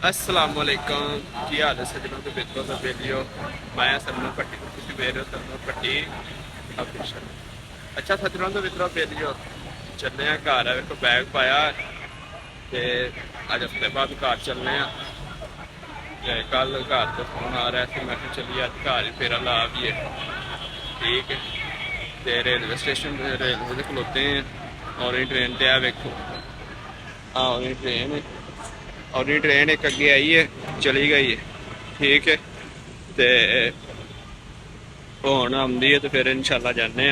असलामुअलैकुम की हाल है सजनों के मित्रों का बेलियो मैं सलमान पट्टी किसी बेरे सलमान पट्टी ऑफिशियल। अच्छा सजनों के मित्रों बेलियो चलने हैं घर है को बैग पाया ते अज हफ्ते बाद घर चलने हैं ते कल घर तो फोन आ रहा है मैं चलिए अज घर ही फेरा ला भी है ठीक है। ते रेलवे स्टेशन रेलवे से खलोते हैं और ट्रेन ते वेखो और ट्रेन है और ये ट्रेन एक अगे आई है चली गई है ठीक है। तो हुण आउंदी है तो फिर इंशाल्लाह जाने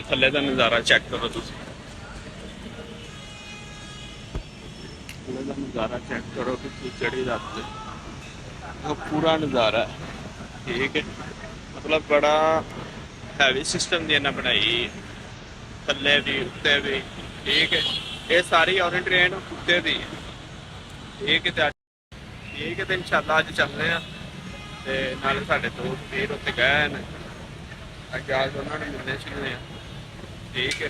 थल्ले का नज़ारा चेक करो तुम थल्ले का नज़ारा चेक करो कि चढ़ी रात वो पूरा नज़ारा है ठीक है। मतलब बड़ा हैवी सिस्टम दी इन्हें बनाई थल्ले भी उत्ते भी ठीक है। ये सारी और ट्रेन उत्ते दी ठीक है। ठीक है तो इंशाल्लाह अज चलने ते नाले साडे दोस्त वीर उत्ते गए न अगे आज उन्होंने मिलने शुरू ठीक है।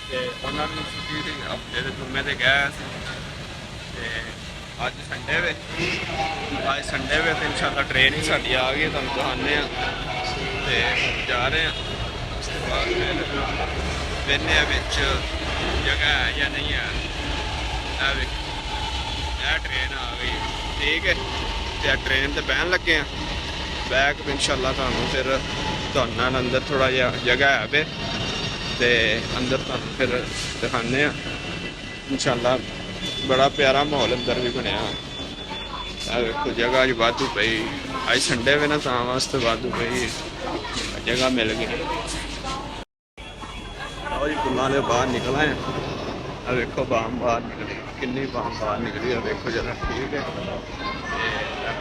तो उन्होंने छुट्टी हफ्ते के जुम्मे ते गए अज संडे वे अज संडे वे तो इंशाल्लाह ट्रेन ही साड़ी आ गई तुम दिखाने ते जा रहे हैं। उसके बाद फिर वेने जगह है या नहीं है ट्रेन आ गई ठीक है। तो ट्रेन तो बहन लगे हैं बैग इंशाल्लाह थानू फिर तुहाडे अंदर थोड़ा जहा जगह है पे तो अंदर तुहानू फिर दिखाने इंशाल्लाह। बड़ा प्यारा माहौल अंदर भी बनया देखो जगह अज वाधू पई अज संडे वे ना तां वास्ते वाधू पई जगह मिल गई। आओ जी पुलों के बाहर निकला है देखो बाम बाहर निकली किन्नी बाम बाहर निकली है देखो जरा ठीक है।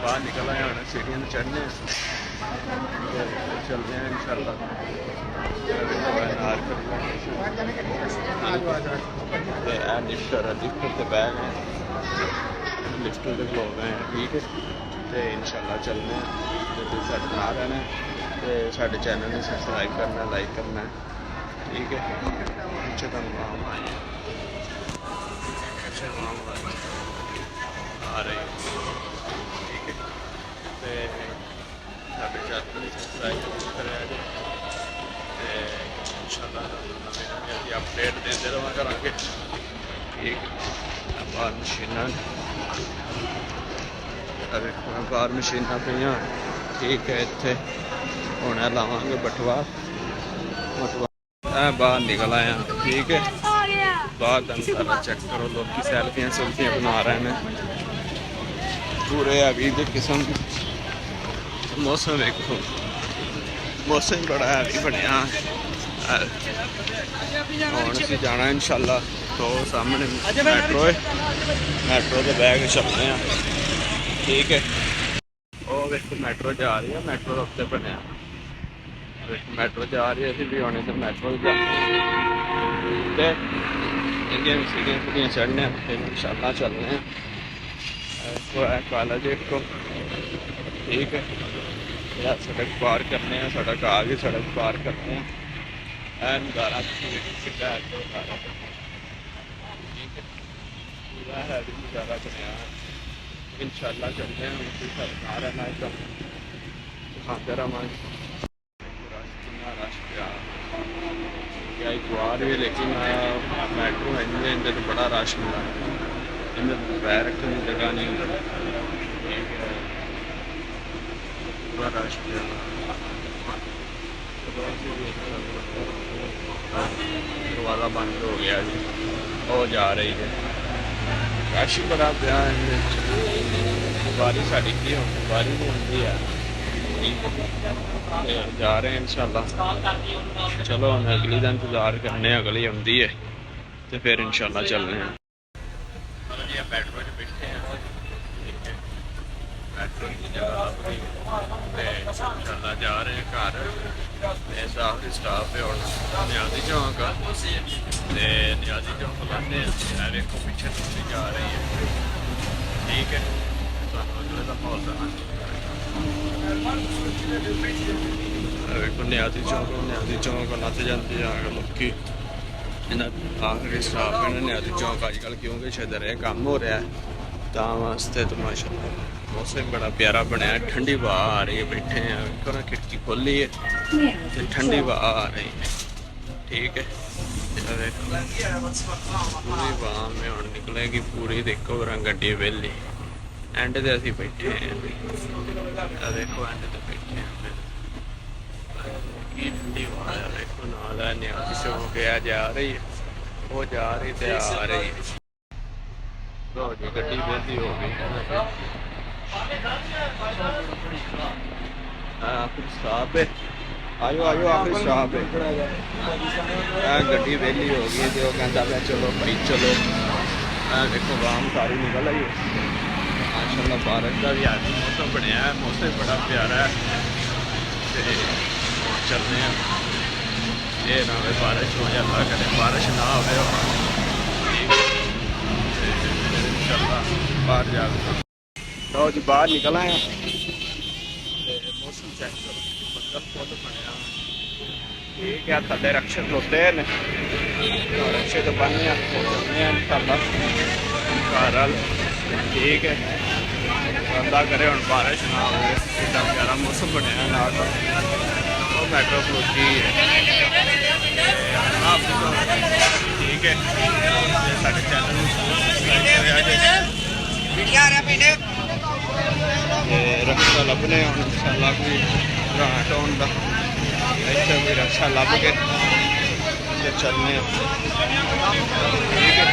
बाहर निकल आए हम सीढ़ियां चढ़ने चलते हैं इंशाल्लाह। लिफ्टर लिफ्टर से बैग है लिफ्टर से खलो गए हैं ठीक है। तो इंशाल्लाह चलने तो साढ़े नाल रहना तो साढ़े चैनल ने सबसक्राइब करना लाइक करना ठीक है। पीछे तुम आम आए आ रही ठीक है। तो साढ़े चैनल ने सबसक्राइब करें इंशाल्लाह अपडेट देते रहा करेंगे ठीक। बाहर मशीना बाहर मशीना पे ठीक है। इतने हूँ लावे बटवा बाहर निकल आए ठीक है। बाहर का नज़ारा चेक करो लोग सैल्फियाँ सुल्फियाँ बना रहे हैं पूरे हैवी की किस्म। मौसम देखो मौसम बड़ा हैवी बनया हूँ असीं जाना इंशाल्लाह। तो सामने मैट्रो है मैट्रो के बैग चलने ठीक है। वो देखो मैट्रो जा रही है मैट्रो के उत्ते बनया मैट्रो जा रही है अभी भी आने तो मैट्रो सीढ़ियाँ सीढ़ियाँ चढ़ने फिर इंशाल्लाह चलने कॉलेज एक को ठीक है। या सड़क पार करने सड़क आ गई सड़क पार करने नज़ारा नज़ारा बनया इंशाल्लाह चलते हैं रहना दिखाते रहा रश क्या एक बार भी लेकिन मैट्रो है इनके तो बड़ा रश मिला इन्हें पैर रखने की जगह नहीं पूरा रश दरवाज़ा बंद हो गया जी वो जा रही है रश ही बड़ा पिया बारी साड़ी की होती बारी नहीं होती है जा रहे हैं इंशाल्लाह। चलो हम अगली का इंतजार करने अगली आती है तो फिर इंशाल्लाह चलने हैं। मेट्रो बैठे हैं मेट्रो की जगह इंशाल्लाह जा रहे हैं घर आखिरी स्टाफ है और नियाजी चौक नियाजी चौक लाने देखो पीछे तुम जा रही है ठीक है। अगले का माहौल देखो नियाजी चौक लत जाती है लोग इन्हें आखिरी स्टाफ है नियाजी चौक अजकल क्योंकि शदर काम हो रहा है ਤਾਂ ਵਾਸਤੇ तो माशाल्लाह मौसम बड़ा प्यारा बनया है। ठंडी हवा आ रही है, बैठे हैं देखो ना, खिड़की खोली है तो ठंडी हवा आ रही है। ठीक है, ये देखो पूरी हवा में हुण निकलेगी पूरी। देखो गड्डी वेली एंड ते असीं बैठे हैं, ये देखो एंड ते बैठे हैं। की ठंडी हवा है, देखो नाल न्याज हो गया जा रही है, वो जा रही ते आ रही है। लो जी गड्डी वेली हो गई। आखिर स्टॉप है, आयो आयो आखिर स्टॉप है। गड्डी वेली हो गई तो कहता मैं चलो भाई चलो। देखो वाम सारी निकल आई है माशाल्लाह। बारिश का भी आज मौसम बनया है, मौसम बड़ा प्यारा है। चलने ये ना हो बारिश हो या अल्लाह करे बारिश ना हो। इंशाल्लाह बाहर जा लो जी, बाहर निकल आए मौसम चेक करो, बदल फुल बनया। ठीक है, थले रक्षक होते हैं रक्षे तो बनने घर। ठीक है, अल्लाह करे हम बारिश ना हो। इतना प्यारा मौसम बनया ना वो मेट्रो खलोती है। ठीक है, साढ़े चैनल रक्षा लभने हम इंशाल्लाह कोई घाट होने का इतने कोई रक्षा लभ के चलने। ठीक है।